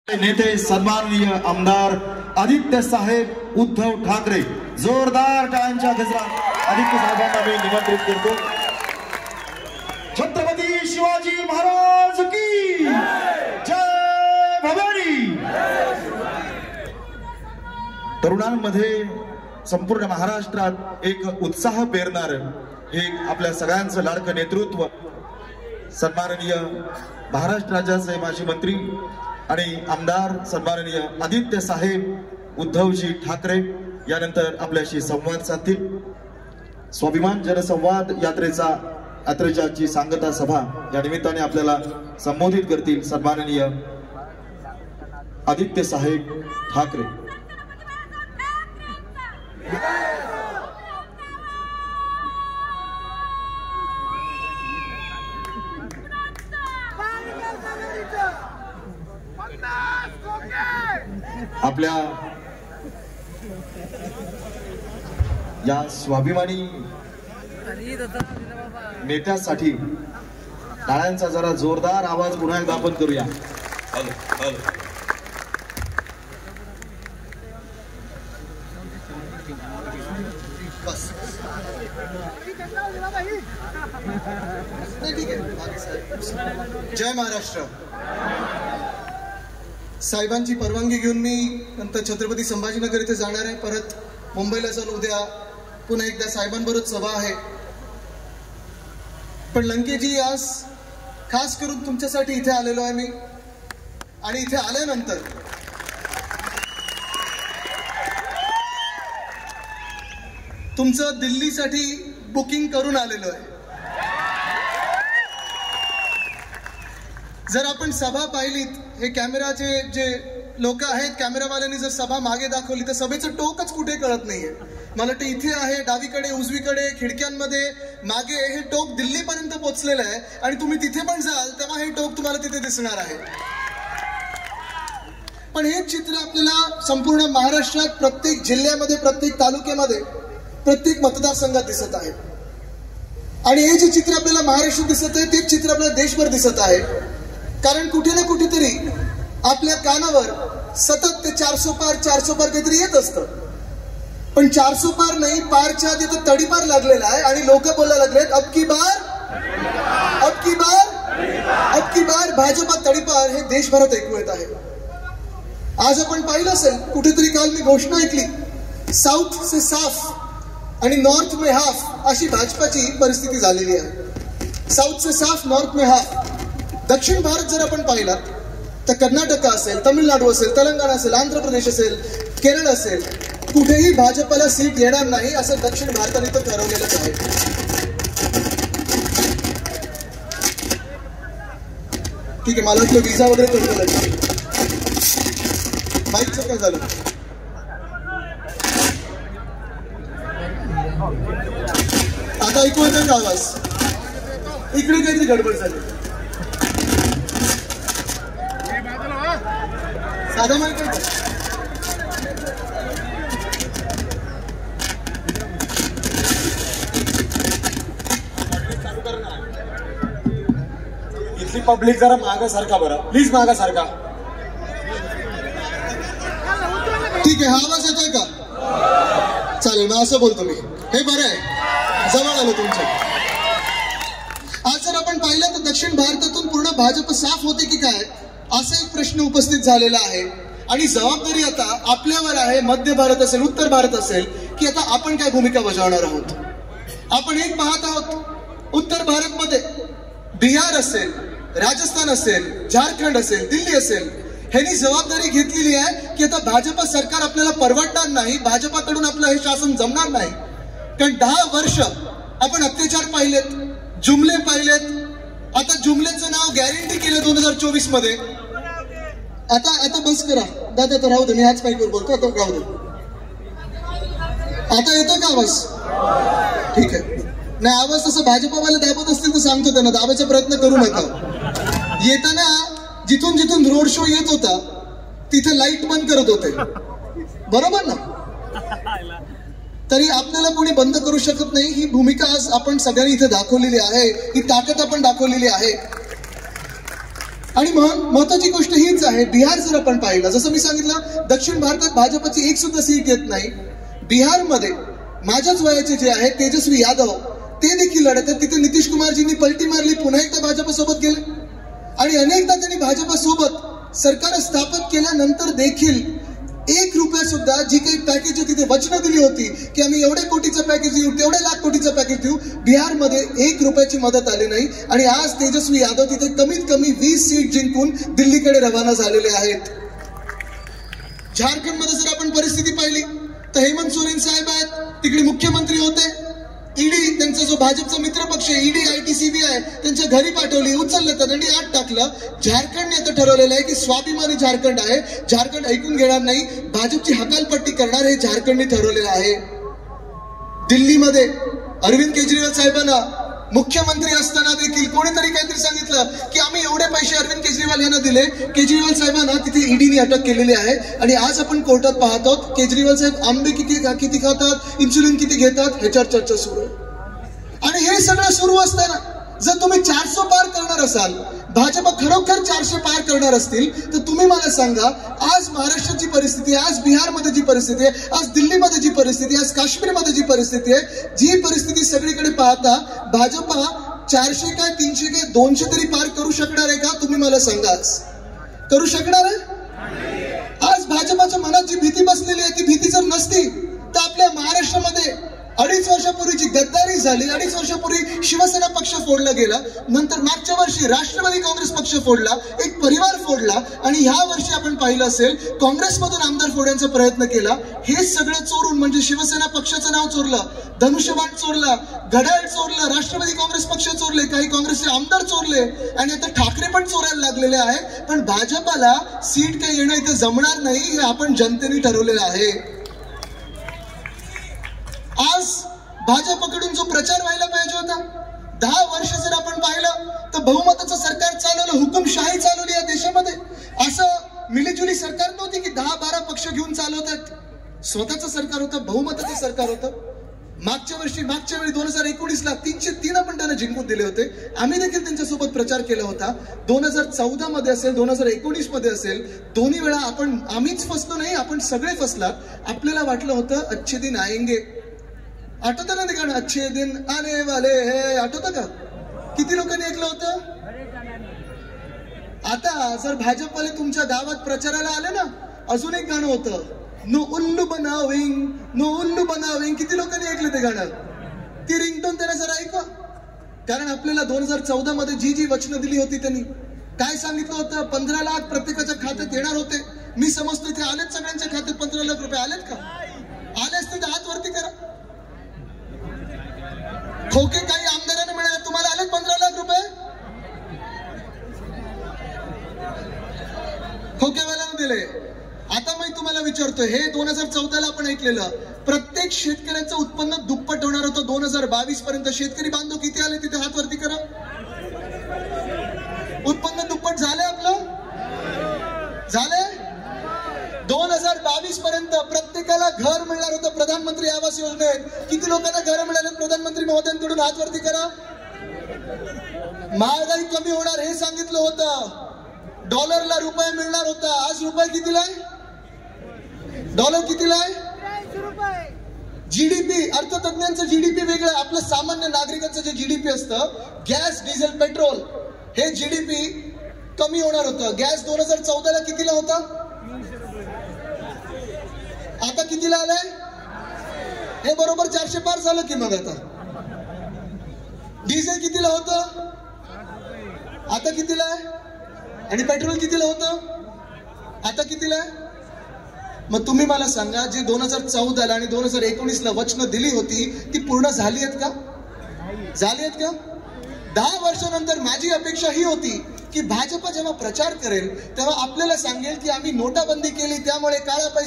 नेते सन्माननीय आमदार आदित्य साहेब उद्धव ठाकरे, जोरदार टाळ्यांच्या गजरात आदित्य साहेबांना मी निमंत्रित करतो। छत्रपती शिवाजी महाराज की जय भवानी। तरुणांमध्ये संपूर्ण महाराष्ट्रात एक उत्साह पेरणार हे आपल्या सगळ्यांचं लाडकं नेतृत्व सन्माननीय महाराष्ट्र राज्याचे माजी मंत्री आणि आमदार सन्माननीय आदित्य साहेब उद्धवजी ठाकरे यानंतर आपल्याशी संवाद साधतील। स्वाभिमान जनसंवाद यात्रेची सांगता सभा या निमित्ताने आपल्याला संबोधित करतील सन्माननीय आदित्य साहेब ठाकरे। आपल्या या स्वाभिमानी नेत्यासाठी टाळ्यांचा जरा जोरदार आवाज पुन्हा एकदा आपण करूया। जय महाराष्ट्र। साहेबांची परवानगी घेऊन मी नंतर छत्रपती संभाजीनगर इथे जाणार आहे। परत मुंबईला जाऊन उद्या पुन्हा एकदा साहेबांबरोबर सभा आहे। पण लंकेजी आज खास करून तुमच्यासाठी इथे आलेलो आहे मी, आणि इथे आल्यानंतर तुमचं दिल्लीसाठी बुकिंग करून आलेलो आहे। जर आपण सभा पाहिलीत, हे कॅमेराचे जे लोक आहेत, कॅमेरावाल्यांनी जर सभा मागे दाखवली तर सभेचं टोकच कुठे कळत नाहीये। मला वाटतं इथे आहे, डावीकडे उजवीकडे खिडक्यांमध्ये मागे हे टोक दिल्लीपर्यंत पोहोचलेलं आहे, आणि तुम्ही तिथे पण जाल तेव्हा हे टोक तुम्हाला तिथे दिसणार आहे। पण हे चित्र आपल्याला संपूर्ण महाराष्ट्रात प्रत्येक जिल्ह्यामध्ये, प्रत्येक तालुक्यामध्ये, प्रत्येक मतदारसंघात दिसत आहे। आणि हे जे चित्र आपल्याला महाराष्ट्रात दिसत आहे तेच चित्र आपल्याला देशभर दिसत आहे। कारण कुठे ना कुठेतरी आपल्या कानावर सतत ते 400 पार काहीतरी येत असतं, पण 400 पार नाही, पारच्या आधी तर तडीपार लागलेला आहे। आणि लोक बोलायला लागलेत अब की बार भाजपा तडीपार हे देशभरात ऐकू येत आहे। आज आपण पाहिलं असेल, कुठेतरी काल मी घोषणा ऐकली, साऊथ से साफ आणि नॉर्थ में हाफ अशी भाजपाची परिस्थिती झालेली आहे। साऊथ से साफ, नॉर्थ में हाफ। दक्षिण भारत जर आपण पाहिला तर कर्नाटक असेल, तमिळनाडू असेल, तेलंगणा असेल, आंध्र प्रदेश असेल, केरळ असेल, कुठेही भाजपला सीट येणार नाही असं दक्षिण भारताने तर ठरवलेलंच आहे। ठीक आहे, मला वाटलं विजा वगैरे करून बाईकचं काय झालं? आता ऐकू येतोय का आवाज? इकडे काहीतरी गडबड झाली। साधा माहिती इथली पब्लिक जरा मागा सारखा, बरं प्लीज मागा सारखा। ठीक आहे, हा आवाज येतोय का? चालेल, मग असं बोलतो मी, हे बरं आहे, जवळ आलो तुमच्या। आज जर आपण पाहिलं तर दक्षिण भारतातून पूर्ण भाजप साफ होते की काय असा एक प्रश्न उपस्थित झालेला आहे। आणि जबाबदारी आता आपल्यावर आहे, मध्य भारत असेल, उत्तर भारत असेल, की आता आपण काय भूमिका बजावणार आहोत। आपण एक पाहत आहोत, उत्तर भारतमध्ये बिहार असेल, राजस्थान असेल, झारखंड असेल, दिल्ली असेल, ह्यांनी जबाबदारी घेतलेली आहे की आता भाजपा सरकार आपल्याला परवडणार नाही, भाजपाकडून आपलं हे शासन जमणार नाही। कारण 10 वर्ष आपण अत्याचार पाहिलेत, जुमले पाहिलेत। आता जुमलेचं नाव गॅरंटी केलं 2024 मध्ये। आता बस करा दादा, आता राहू दे, मी ह्याच माईकवर बोलतो, आता राहू दे। आता येतो का आवाज? ठीक आहे, नाही आवाज तसं भाजपावाले दाबत असतील तर सांगतो त्यांना, दाबायचा प्रयत्न करू नका। येताना जिथून जिथून रोड शो येत होता तिथे लाईट बंद करत होते, बरोबर ना? तरी आपल्याला कोणी बंद करू शकत नाही। ही भूमिका आज आपण सगळ्यांनी इथे दाखवलेली आहे, ही ताकद आपण दाखवलेली आहे। आणि मग महत्वाची गोष्ट हीच आहे, बिहार जर आपण पाहिलं, जसं मी सांगितलं दक्षिण भारतात भाजपची एक सुद्धा सीट येत नाही. बिहारमध्ये माझ्याच वयाचे जे आहेत तेजस्वी यादव ते देखील लढत आहेत. तिथे नितीश कुमारजींनी पलटी मारली, पुन्हा एकदा भाजपसोबत गेले आणि अनेकदा त्यांनी भाजपसोबत सरकार स्थापन केल्यानंतर देखील 1 रुपया सुद्धा जी काही पॅकेज तिथे वचनं दिली होती की आम्ही एवढे कोटीचं पॅकेज देऊ, तेवढे लाख कोटीचं पॅकेज देऊ, बिहारमध्ये 1 रुपयाची मदत आली नाही. आणि आज तेजस्वी यादव तिथे कमीत कमी 20 सीट जिंकून दिल्लीकडे रवाना झालेले आहेत. झारखंडमध्ये जर आपण परिस्थिती पाहिली तर हेमंत सोरेन साहेब आहेत, तिकडे मुख्यमंत्री होते. ईडी त्यांचा जो भाजपचा मित्र पक्ष आहे, ईडी IT CBI त्यांच्या घरी पाठवली, उचललं तर त्यांनी आत टाकलं. झारखंडने आता ठरवलेलं आहे की स्वाभिमानी झारखंड आहे, झारखंड ऐकून घेणार नाही, भाजपची हकालपट्टी करणार हे झारखंडने ठरवलेलं आहे. दिल्लीमध्ये अरविंद केजरीवाल साहेबांना मुख्यमंत्री असताना देखील कोणीतरी काहीतरी सांगितलं की आम्ही एवढे पैसे अरविंद केजरीवाल यांना दिले. केजरीवाल साहेबांना तिथे ईडीने अटक केलेली आहे आणि आज आपण कोर्टात पाहतो केजरीवाल साहेब आंबे किती खातात, इन्सुलिन किती घेतात, ह्याच्यावर चर्चा सुरू आहे. आणि हे सगळं सुरू असताना जर तुम्ही 400 पार करणार असाल, भाजप खरोखर 400 पार करणार असतील तर तुम्ही मला सांगा, आज महाराष्ट्राची परिस्थिती, आज बिहारमध्ये जी परिस्थिती आहे, आज दिल्लीमध्ये जी परिस्थिती, आज काश्मीरमध्ये जी परिस्थिती आहे, जी परिस्थिती सगळीकडे पाहता भाजप 400 काय 300 काय 200 तरी पार करू शकणार आहे का? तुम्ही मला सांगा, करू शकणार आहे? आज भाजपाच्या मनात जी भीती बसलेली आहे ती भीती जर नसती तर आपल्या महाराष्ट्रामध्ये 2.5 वर्षापूर्वीची गद्दारी झाली. 2.5 वर्षापूर्वी शिवसेना पक्ष फोडला गेला, नंतर मागच्या वर्षी राष्ट्रवादी काँग्रेस पक्ष फोडला, एक परिवार फोडला आणि ह्या वर्षी आपण पाहिलं असेल काँग्रेसमधून आमदार फोडण्याचा प्रयत्न केला. हे सगळं चोरून म्हणजे शिवसेना पक्षाचं नाव चोरलं, धनुष्यबाण चोरला, घड्याळ चोरलं, राष्ट्रवादी काँग्रेस पक्ष चोरले, काही काँग्रेसचे आमदार चोरले आणि आता ठाकरे पण चोरायला लागलेले आहेत. पण भाजपाला सीट काही येणं इथे जमणार नाही हे आपण जनतेने ठरवलेलं आहे. आज भाजपकडून जो प्रचार व्हायला पाहिजे होता, 10 वर्ष जर आपण पाहिलं तर बहुमताचं सरकार चालवलं, हुकुमशाही चालवली या देशामध्ये. असं मिलीजुली सरकार नव्हती की 10-12 पक्ष घेऊन चालवतात. स्वतःचं सरकार होतं, बहुमताचं सरकार होतं. मागच्या वेळी 2019ला 303 आपण त्यांना जिंकून दिले होते. आम्ही देखील त्यांच्यासोबत प्रचार केला होता. 2014 मध्ये असेल, 2019 मध्ये असेल, दोन्ही वेळा आम्हीच फसलो नाही, आपण सगळे फसलात. आपल्याला वाटलं होतं अच्छे दिन आएंगे, आठवतं ना ते गाणं, अच्छे दिन आने वाले हे, आठवतं का? किती लोकांनी ऐकलं होतं? आता जर भाजपवाले तुमच्या गावात प्रचाराला आले ना, अजून एक गाणं होतं, नो उल्लू बनाविंग, किती लोकांनी ऐकलं ते गाणं? ती रिंगटोन त्यांना जरा ऐका. कारण आपल्याला 2014 मध्ये जी वचनं दिली होती त्यांनी काय सांगितलं होतं, 15 लाख प्रत्येकाच्या खात्यात येणार होते. मी समजतो इथे आलेत, सगळ्यांच्या खात्यात 15 लाख रुपये आलेत का? आले असते तर हात वरती करा. खोके काही आमदारांना मिळाले, तुम्हाला आलेत 15 लाख रुपये? खोकेवाल्यांना दिले. आता मी तुम्हाला विचारतोय, हे 2014ला आपण ऐकलेलं, प्रत्येक शेतकऱ्याचं उत्पन्न दुप्पट होणार होतं 2022 पर्यंत. शेतकरी बांधव किती आले तिथे हात वरती करा. उत्पन्न दुप्पट झालंय आपलं? झालंय? 2022 पर्यंत प्रत्येकाला घर मिळणार होतं प्रधानमंत्री आवास योजनेत. किती लोकांना घर मिळाले प्रधानमंत्री महोदयांकडून? हात वरती करा. महागाई कमी होणार हे सांगितलं होतं. डॉलरला रुपये मिळणार होता. आज रुपये कितीला आहे? डॉलर कितीला आहे? जीडीपी, अर्थतज्ञांचं जीडीपी वेगळं, आपलं सामान्य नागरिकांचं जे जीडीपी असतं, गॅस, डिझेल, पेट्रोल, हे जीडीपी कमी होणार होतं. गॅस 2014ला कितीला होता? आता कितीला आलाय? हे बरोबर 400 पार झालं की. मग आता डिझेल कितीला होतं? आता कितीला आहे? आणि पेट्रोल कितीला होतं? आता कितीला आहे? मग तुम्ही मला सांगा, जे 2014ला आणि 2019ला वचनं दिली होती ती पूर्ण झाली आहेत का? झाली आहेत का? 10 वर्षानंतर माझी अपेक्षा ही होती की भाजप जेव्हा प्रचार करेल तेव्हा आपल्याला सांगेल की आम्ही नोटाबंदी केली, त्यामुळे काळा पैसा